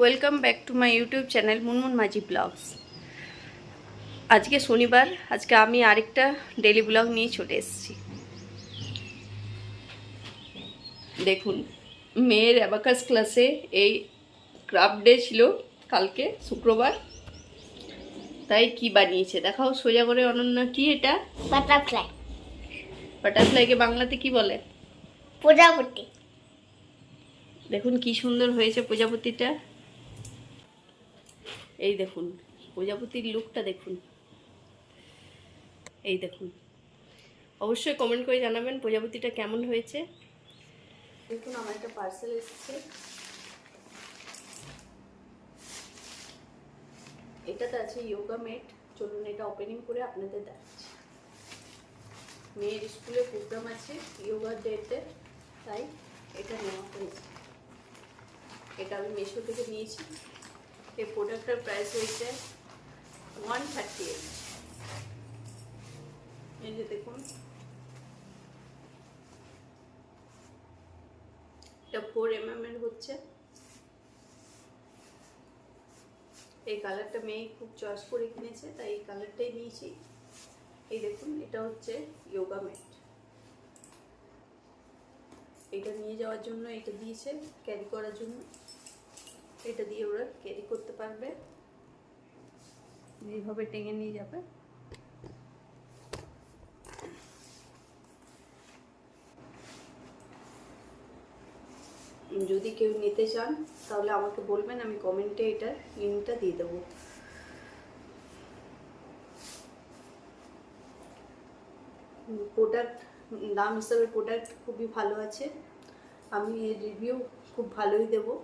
Welcome back to my YouTube channel Munmun Majhi blogs. আজকে শনিবার, আজকে আমি আরেকটা ডেলি ব্লগ নিয়ে চলে এসেছি। দেখুন, মেয়ের অ্যাবাকাস ক্লাসে এই ক্রাফট ডে ছিল কালকে শুক্রবার, তাই কি বানিয়েছে দেখাও সোজা করে। অনন্যা, কি এটা? বাটারফ্লাই। বাটারফ্লাইকে বাংলাতে কি বলে? প্রজাপতি। দেখুন কি সুন্দর হয়েছে প্রজাপতিটা। এই দেখুন প্রজাপতির লুকটা দেখুন। এই দেখুন, অবশ্যই কমেন্ট করে জানাবেন প্রজাপতিটা কেমন হয়েছে। দেখুন আমার একটা পার্সেল এসেছে। এটাতে আছে যোগা ম্যাট। চলুন এটা ওপেনিং করে আপনাদের দেখাচ্ছি। মেয়ের স্কুলে প্রোগ্রাম আছে যোগা ডেতে, তাই এটা নেওয়া হয়েছে। এটা আমি মিশো থেকে নিয়েছি। এই প্রোডাক্টটার প্রাইস হয়েছে 138। এই যে দেখুন, এটা 4mm এর হচ্ছে। এই কালারটা মেয়ে খুব চয়েস করে কিনেছে, তাই এই কালারটাই নিয়েছি। এই দেখুন, এটা হচ্ছে যোগা ম্যাট। এটা নিয়ে যাওয়ার জন্য এটা দিয়েছে, ক্যারি করার জন্য। এটা দিয়ে ওরা ক্যারি করতে পারবে, এইভাবে টেনে নিয়ে যাবে। যদি কেউ নিতে চান তাহলে আমাকে বলবেন, আমি কমেন্টে এটার লিঙ্কটা দিয়ে দেবো। প্রোডাক্ট দাম হিসাবে প্রোডাক্ট খুবই ভালো আছে। আমি এর রিভিউ খুব ভালোই দেবো।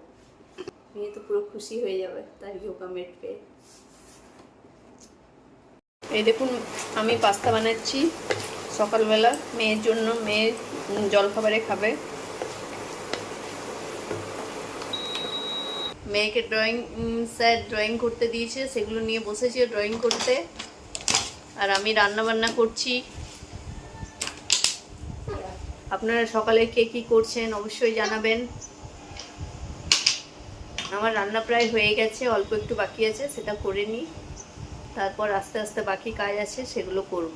মেয়ে তো পুরো খুশি হয়ে যাবে তার যোগা ম্যাট পেয়ে। এই দেখুন, আমি পাস্তা বানাচ্ছি সকালবেলা মেয়ের জন্য। মেয়ে জলখাবারে খাবে। মেয়েকে স্যার ড্রয়িং করতে দিয়েছে, সেগুলো নিয়ে বসেছি ড্রয়িং করতে। আর আমি রান্না বান্না করছি। আপনারা সকালে কে কী করছেন অবশ্যই জানাবেন। আমার রান্না প্রায় হয়ে গেছে, অল্প একটু বাকি আছে, সেটা করে নিই। তারপর আস্তে আস্তে বাকি কাজ আছে সেগুলো করব।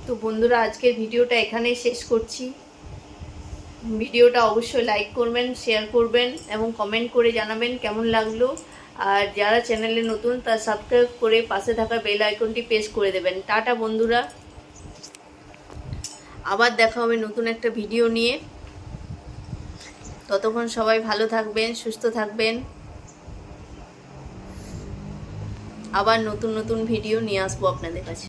তো বন্ধুরা, আজকের ভিডিওটা এখানেই শেষ করছি। ভিডিওটা অবশ্যই লাইক করবেন, শেয়ার করবেন এবং কমেন্ট করে জানাবেন কেমন লাগলো। আর যারা চ্যানেলে নতুন তারা সাবস্ক্রাইব করে পাশে থাকা বেল আইকনটি প্রেস করে দেবেন। টাটা বন্ধুরা, আবার দেখা হবে নতুন একটা ভিডিও নিয়ে। ততক্ষণ সবাই ভালো থাকবেন, সুস্থ থাকবেন। আবার নতুন নতুন ভিডিও নিয়ে আসবো আপনাদের কাছে।